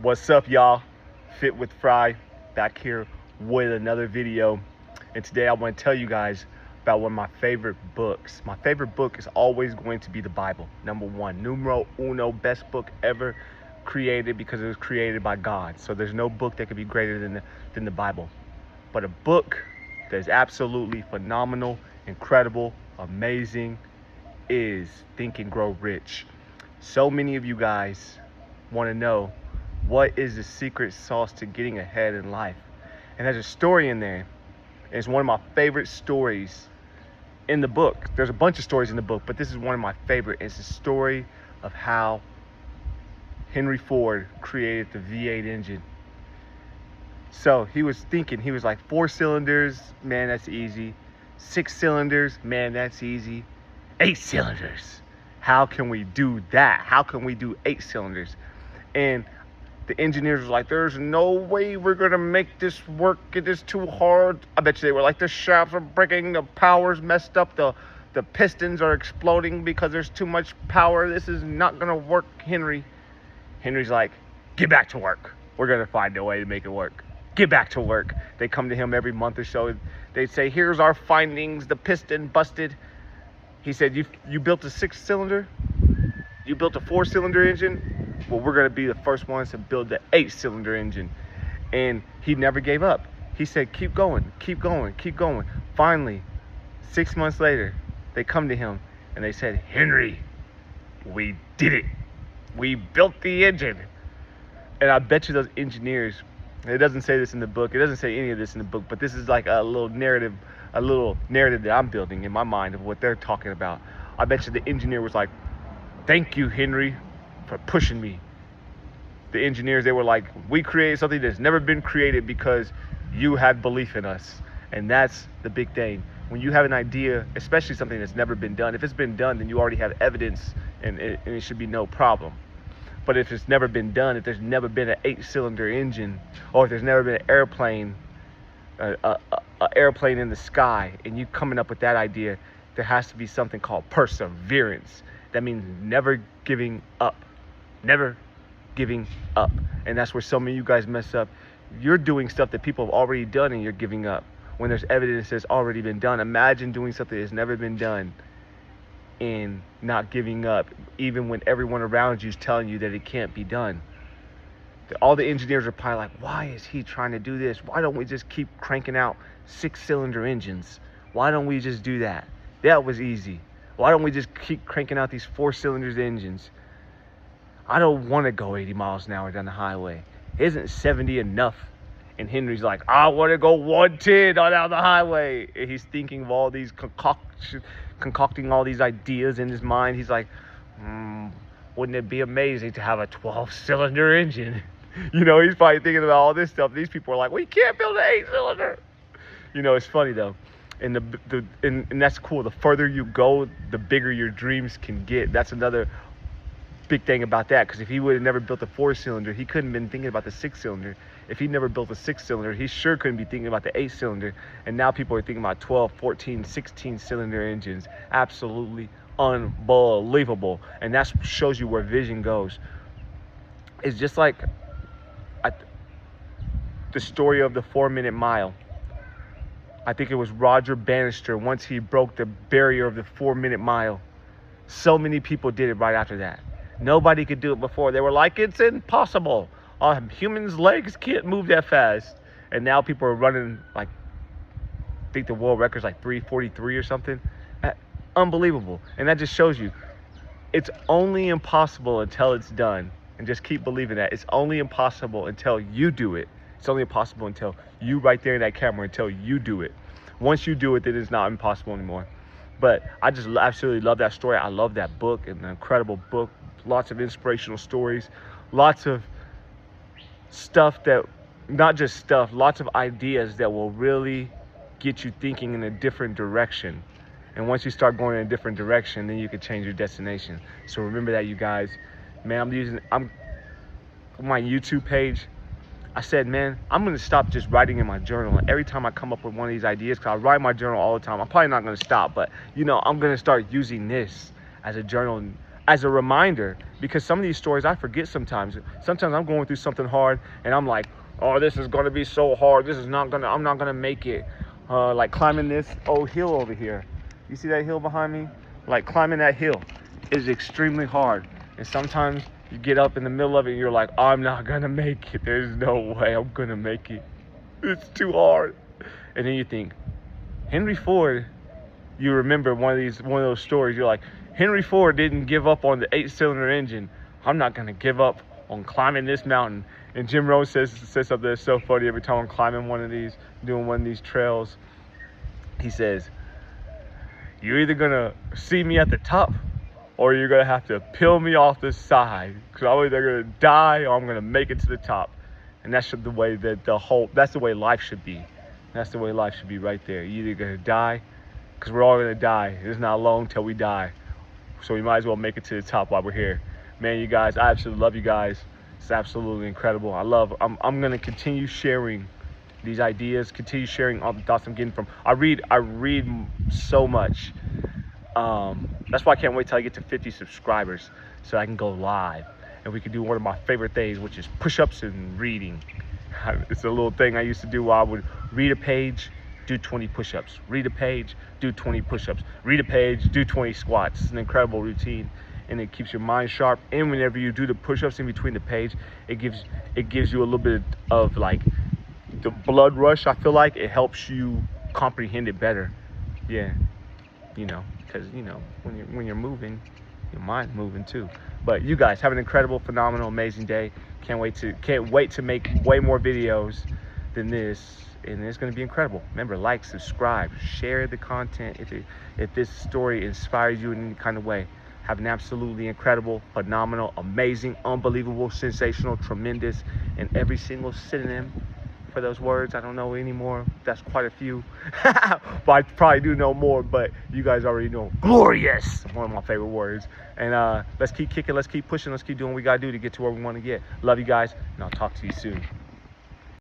What's up, y'all? Fit with Fry back here with another video. And today I want to tell you guys about one of my favorite books. My favorite book is always going to be the Bible. Number one, numero uno, best book ever created because it was created by God. So there's no book that could be greater than the Bible. But a book that is absolutely phenomenal, incredible, amazing is Think and Grow Rich. So many of you guys want to know, what is the secret sauce to getting ahead in life? And there's a story in there. It's one of my favorite stories in the book. There's a bunch of stories in the book, but this is one of my favorite. It's the story of how Henry Ford created the V8 engine. So he was thinking, he was like, 4 cylinders, man, that's easy. 6 cylinders, man, that's easy. 8 cylinders. How can we do that? How can we do 8 cylinders? And the engineers were like, there's no way we're gonna make this work. It is too hard. I bet you they were like, the shafts are breaking, the power's messed up, the pistons are exploding because there's too much power. This is not gonna work, Henry. Henry's like, get back to work. We're gonna find a way to make it work. Get back to work. They come to him every month or so. They say, here's our findings. The piston busted. He said, you built a 6-cylinder? You built a 4-cylinder engine? Well, we're going to be the first ones to build the 8-cylinder engine. And he never gave up. He said, keep going, keep going, keep going. Finally, 6 months later, they come to him and they said, Henry, we did it. We built the engine. And I bet you those engineers, it doesn't say this in the book. It doesn't say any of this in the book, but this is like a little narrative that I'm building in my mind of what they're talking about. I bet you the engineer was like, thank you, Henry, for pushing me. The engineers, they were like, we created something that's never been created because you had belief in us. And that's the big thing. When you have an idea, especially something that's never been done, if it's been done, then you already have evidence and it should be no problem. But if it's never been done, if there's never been an 8-cylinder engine, or if there's never been an airplane, an airplane in the sky, and you coming up with that idea, there has to be something called perseverance. That means never giving up. Never giving up. And that's where so many of you guys mess up. You're doing stuff that people have already done and you're giving up when there's evidence that's already been done. Imagine doing something that's never been done and not giving up, even when everyone around you is telling you that it can't be done. All the engineers are probably like, why is he trying to do this? Why don't we just keep cranking out 6-cylinder engines? Why don't we just do that? That was easy. Why don't we just keep cranking out these 4-cylinder engines? I don't want to go 80 miles an hour down the highway. Isn't 70 enough? And Henry's like, I want to go 110 down the highway. And he's thinking of all these concocting all these ideas in his mind. He's like, wouldn't it be amazing to have a 12-cylinder engine? You know, he's probably thinking about all this stuff. These people are like, we can't build an 8-cylinder. You know, it's funny though. And and that's cool. The further you go, the bigger your dreams can get. That's another big thing about that, because if he would have never built a 4-cylinder, he couldn't have been thinking about the 6-cylinder. If he never built a 6-cylinder, he sure couldn't be thinking about the 8-cylinder. And now people are thinking about 12, 14, 16-cylinder engines. Absolutely unbelievable. And that shows you where vision goes. It's just like the story of the 4-minute mile. I think it was Roger Bannister, once he broke the barrier of the 4-minute mile. So many people did it right after that. Nobody could do it before. They were like, it's impossible. Humans' legs can't move that fast. And now people are running, like, I think the world record's like 3:43 or something. Unbelievable. And that just shows you, it's only impossible until it's done. And just keep believing that. It's only impossible until you do it. It's only impossible until you right there in that camera, until you do it. Once you do it, then it's not impossible anymore. But I just absolutely love that story. I love that book. It's an incredible book. Lots of inspirational stories. Lots of stuff that, not just stuff, lots of ideas that will really get you thinking in a different direction. And once you start going in a different direction, then you can change your destination. So remember that, you guys. Man, I'm on my YouTube page. I said, man, I'm going to stop just writing in my journal. And every time I come up with one of these ideas, because I write my journal all the time, I'm probably not going to stop. But, you know, I'm going to start using this as a journal, as a reminder, because some of these stories I forget sometimes. Sometimes I'm going through something hard and I'm like, oh, this is going to be so hard. I'm not going to make it. Like climbing this old hill over here. You see that hill behind me? Like climbing that hill is extremely hard. And sometimes you get up in the middle of it and you're like, I'm not going to make it. There's no way I'm going to make it. It's too hard. And then you think, Henry Ford, you remember one of those stories. You're like, Henry Ford didn't give up on the 8-cylinder engine. I'm not going to give up on climbing this mountain. And Jim Rohn says something that's so funny every time I'm climbing one of these, doing one of these trails. He says, you're either going to see me at the top or you're going to have to peel me off the side. Because I'm either going to die or I'm going to make it to the top. And that's the way that that's the way life should be. That's the way life should be right there. You're either going to die, because we're all going to die. It's not long till we die. So we might as well make it to the top while we're here. Man, you guys, I absolutely love you guys. It's absolutely incredible. I'm going to continue sharing these ideas, continue sharing all the thoughts I'm getting from. I read so much. That's why I can't wait till I get to 50 subscribers so I can go live. And we can do one of my favorite things, which is push-ups and reading. It's a little thing I used to do where I would read a page, do 20 push-ups. Read a page, do 20 push-ups. Read a page, do 20 squats. It's an incredible routine, and it keeps your mind sharp. And whenever you do the push-ups in between the page, it gives you a little bit of like the blood rush. I feel like it helps you comprehend it better. Yeah, because when you're moving, your mind's moving too. But you guys have an incredible, phenomenal, amazing day. Can't wait to make way more videos than this, and it's going to be incredible. Remember, like, subscribe, share the content if this story inspires you in any kind of way. Have an absolutely incredible, phenomenal, amazing, unbelievable, sensational, tremendous, and every single synonym for those words. I don't know anymore. That's quite a few. But I probably do know more, but you guys already know. Glorious! One of my favorite words. And let's keep kicking, let's keep pushing, let's keep doing what we gotta do to get to where we want to get. Love you guys, and I'll talk to you soon.